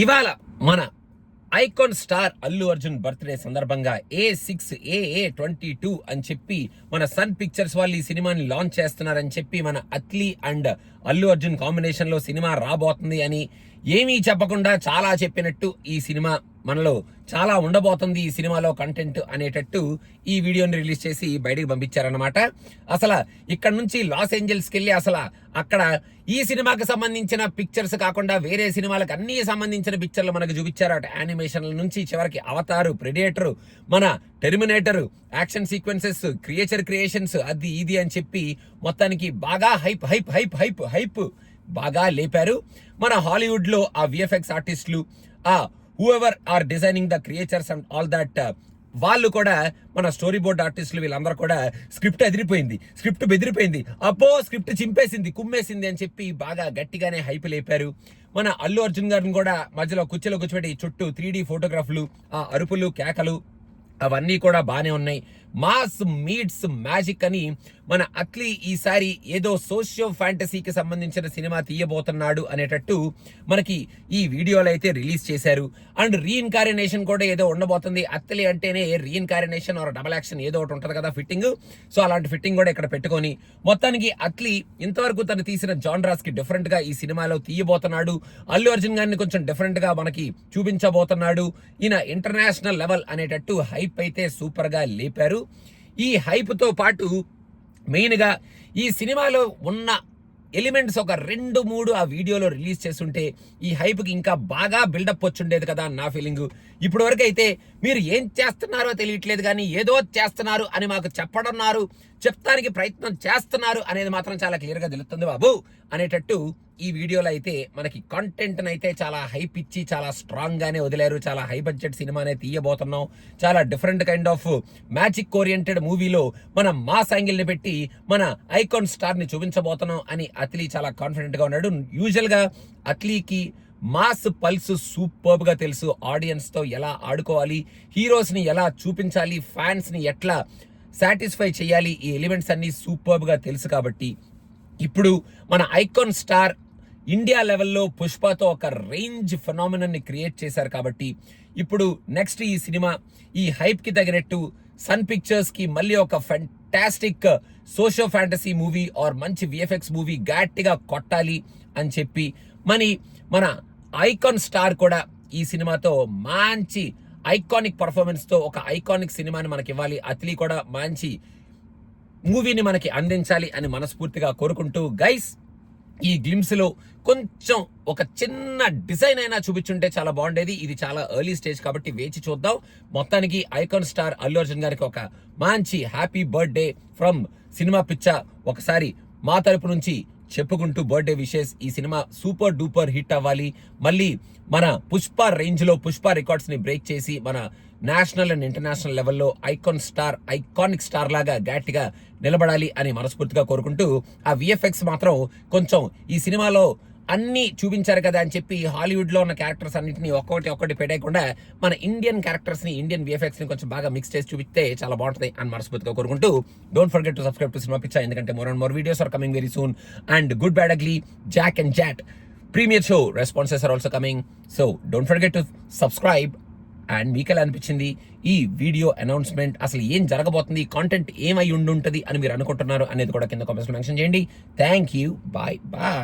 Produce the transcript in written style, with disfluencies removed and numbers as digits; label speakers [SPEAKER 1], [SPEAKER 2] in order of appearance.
[SPEAKER 1] ఇవాళ మన icon star Allu Arjun birthday సందర్భంగా A6AA22 అని చెప్పి మన సన్ పిక్చర్స్ వాళ్ళు ఈ సినిమాని లాంచ్ చేస్తున్నారని చెప్పి మన అట్లీ అండ్ అల్లు అర్జున్ కాంబినేషన్ లో సినిమా రాబోతుంది అని ఏమీ చెప్పకుండా చాలా చెప్పినట్టు ఈ సినిమా మనలో చాలా ఉండబోతుంది ఈ సినిమాలో కంటెంట్ అనేటట్టు ఈ వీడియోని రిలీజ్ చేసి బయటకు పంపించారనమాట. అసలు ఇక్కడ నుంచి లాస్ ఏంజల్స్కి వెళ్ళి అసలు అక్కడ ఈ సినిమాకి సంబంధించిన పిక్చర్స్ కాకుండా వేరే సినిమాలకు అన్ని సంబంధించిన పిక్చర్లు మనకు చూపించారు. అటు యానిమేషన్ల నుంచి చివరికి అవతారు, ప్రెడియేటర్, మన టెర్మినేటర్, యాక్షన్ సీక్వెన్సెస్, క్రియేషన్స్ అది ఇది అని చెప్పి మొత్తానికి బాగా hype hype hype hype hype బాగా లేపారు. మన హాలీవుడ్ లో ఆ విఎఫ్ఎక్స్ ఆర్టిస్టులు, ఆ whoever are designing the creatures and all that వాళ్ళు కూడా, మన స్టోరీ బోర్డ్ ఆర్టిస్టులు వీళ్ళందరూ కూడా స్క్రిప్ట్ ఎదిరిపోయింది, స్క్రిప్ట్ బెదిరిపోయింది, అబ్బో స్క్రిప్ట్ చింపేసింది, కుమ్మేసింది అని చెప్పి బాగా గట్టిగానే హైప్ లేపారు. మన అల్లు అర్జున్ గారిని కూడా మధ్యలో కుర్చీలో కూర్చోబెట్టి చుట్టూ 3D ఫోటోగ్రాఫ్లు, ఆ అరుపులు, కేకలు అవన్నీ కూడా బాగానే ఉన్నాయి. మాస్ మీట్స్ మ్యాజిక్ అని మన అట్లీ ఈసారి ఏదో సోషియో ఫ్యాంటసీకి సంబంధించిన సినిమా తీయబోతున్నాడు అనేటట్టు మనకి ఈ వీడియోలో అయితే రిలీజ్ చేశారు. అండ్ రీఇన్కారినేషన్ కూడా ఏదో ఉండబోతుంది. అట్లీ అంటేనే రీఇన్కారినేషన్ ఆర్ డబల్ యాక్షన్ ఏదో ఒకటి ఉంటుంది కదా ఫిట్టింగ్. సో అలాంటి ఫిట్టింగ్ కూడా ఇక్కడ పెట్టుకొని మొత్తానికి అట్లీ ఇంతవరకు తను తీసిన జాన్రాస్ కి డిఫరెంట్ గా ఈ సినిమాలో తీయబోతున్నాడు. అల్లు అర్జున్ గారిని కొంచెం డిఫరెంట్ గా మనకి చూపించబోతున్నాడు. ఈయన ఇంటర్నేషనల్ లెవెల్ అనేటట్టు హైప్ అయితే సూపర్ గా లేపారు. ఈ హైప్ తో పాటు మెయిన్ గా ఈ సినిమాలో ఉన్న ఎలిమెంట్స్ ఒక 2-3 ఆ వీడియోలో రిలీజ్ చేస్తుంటే ఈ హైప్ కి ఇంకా బాగా బిల్డప్ వచ్చుండేది కదా అని నా ఫీలింగ్. ఇప్పటి వరకు అయితే మీరు ఏం చేస్తున్నారో తెలియట్లేదు కానీ ఏదో చేస్తున్నారు అని మాకు చెప్తానికి ప్రయత్నం చేస్తున్నారు అనేది మాత్రం చాలా క్లియర్ గా తెలుస్తుంది బాబు అనేటట్టు ఈ వీడియోలో అయితే మనకి కంటెంట్ అయితే చాలా హైప్ ఇచ్చి చాలా స్ట్రాంగ్ గానే వదిలేరు. చాలా హై బడ్జెట్ సినిమానే తీయబోతున్నాం. చాలా different kind of magic oriented మూవీలో మనం మాస్ యాంగిల్ ని పెట్టి మన ఐకాన్ స్టార్ ని చూపించబోతున్నాం అని అట్లీ చాలా కాన్ఫిడెంట్ గా ఉన్నాడు. యూజువల్ గా అట్లీకి మాస్ పల్స్ సూపర్బ్ గా తెలుసు. ఆడియన్స్ తో ఎలా ఆడుకోవాలి, హీరోస్ ని ఎలా చూపించాలి, ఫ్యాన్స్ ని ఎట్లా సాటిస్ఫై చేయాలి, ఈ ఎలిమెంట్స్ అన్ని సూపర్బ్ గా తెలుసు. కాబట్టి ఇప్పుడు మన ఐకాన్ స్టార్ ఇండియా లెవెల్లో పుష్పతో ఒక రేంజ్ ఫెనామినన్ ని క్రియేట్ చేశారు. కాబట్టి ఇప్పుడు నెక్స్ట్ ఈ సినిమా ఈ హైప్ కి తగినట్టు సన్ పిక్చర్స్ కి మళ్ళీ ఒక ఫెంటాస్టిక్ సోషో ఫ్యాంటసీ మూవీ ఆర్ మంచి విఎఫ్ఎక్స్ మూవీ గట్టిగా కొట్టాలి అని చెప్పి మన ఐకాన్ స్టార్ కూడా ఈ సినిమాతో మంచి ఐకానిక్ పర్ఫార్మెన్స్ తో ఒక ఐకానిక్ సినిమాని మనకి ఇవ్వాలి. అట్లీ కూడా మంచి మూవీని మనకి అందించాలి అని మనస్ఫూర్తిగా కోరుకుంటూ, గైస్ ఈ గ్లిమ్స్ లో కొంచెం ఒక చిన్న డిజైన్ అయినా చూపించుంటే చాలా బాగుండేది. ఇది చాలా ఎర్లీ స్టేజ్ కాబట్టి వేచి చూద్దాం. మొత్తానికి ఐకాన్ స్టార్ అల్లు అర్జున్ గారికి ఒక మంచి హ్యాపీ బర్త్డే ఫ్రమ్ సినిమా పిచ్చ ఒకసారి మా తరపు నుంచి చెప్పుకుంటూ బర్త్డే విషెస్. ఈ సినిమా సూపర్ డూపర్ హిట్ అవ్వాలి. మళ్ళీ మన పుష్ప రేంజ్ లో పుష్ప రికార్డ్స్ ని బ్రేక్ చేసి మన నేషనల్ అండ్ ఇంటర్నేషనల్ లెవెల్లో ఐకానిక్ స్టార్ లాగా గట్టిగా నిలబడాలి అని మనస్ఫూర్తిగా కోరుకుంటూ, ఆ విఎఫ్ఎక్స్ మాత్రం కొంచెం ఈ సినిమాలో అన్ని చూపించారు కదా అని చెప్పి హాలీవుడ్ లో ఉన్న క్యారెక్టర్స్ అన్నింటినీ ఒక్కొక్కటి పెట్టేయకుండా మన ఇండియన్ క్యారెక్టర్స్ ని, ఇండియన్ విఎఫ్ఎక్స్ ని కొంచెం బాగా మిక్స్ చేసి చూపిస్తే చాలా బాగుంటుంది అని మనస్ఫూర్తిగా కోరుకుంటూ, don't forget to subscribe to సినిమా పిచ్చా. ఎందుకంటే more and more videos are coming very soon. And good bad ugly, Jack and Jaat premiere show responses are also coming. So don't forget to subscribe. And మీకు ఎలా అనిపించింది ఈ video announcement? అసలు ఏం జరగబోతుంది, కాంటెంట్ ఏమై ఉండుంటది అని మీరు అనుకుంటున్నారు అనేది కూడా కింద కామెంట్స్ లో మెన్షన్ చేయండి. Thank you, bye bye.